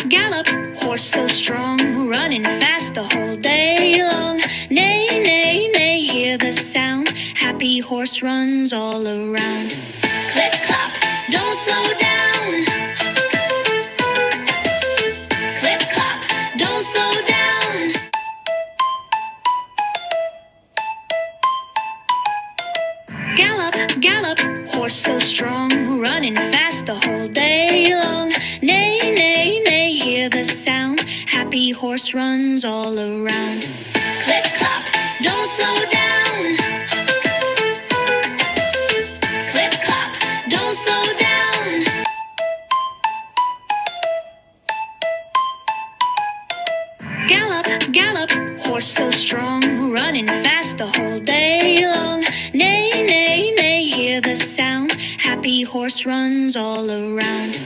gallop, horse so strong, running fast the whole day long. Neigh, neigh, neigh, hear the sound, happy horse runs all around. Clip, clop, don't slow down. Clip, clop, don't slow down. Gallop, gallop, horse so strong, running fast the whole day long. Neigh, neigh, neigh, hear the sound, happy horse runs all around. Clip, clop, don't slow down. Clip, clop, don't slow down. Gallop, gallop, horse so strong, running fast the whole day long. Neigh, neigh, neigh, hear the sound, happy horse runs all around.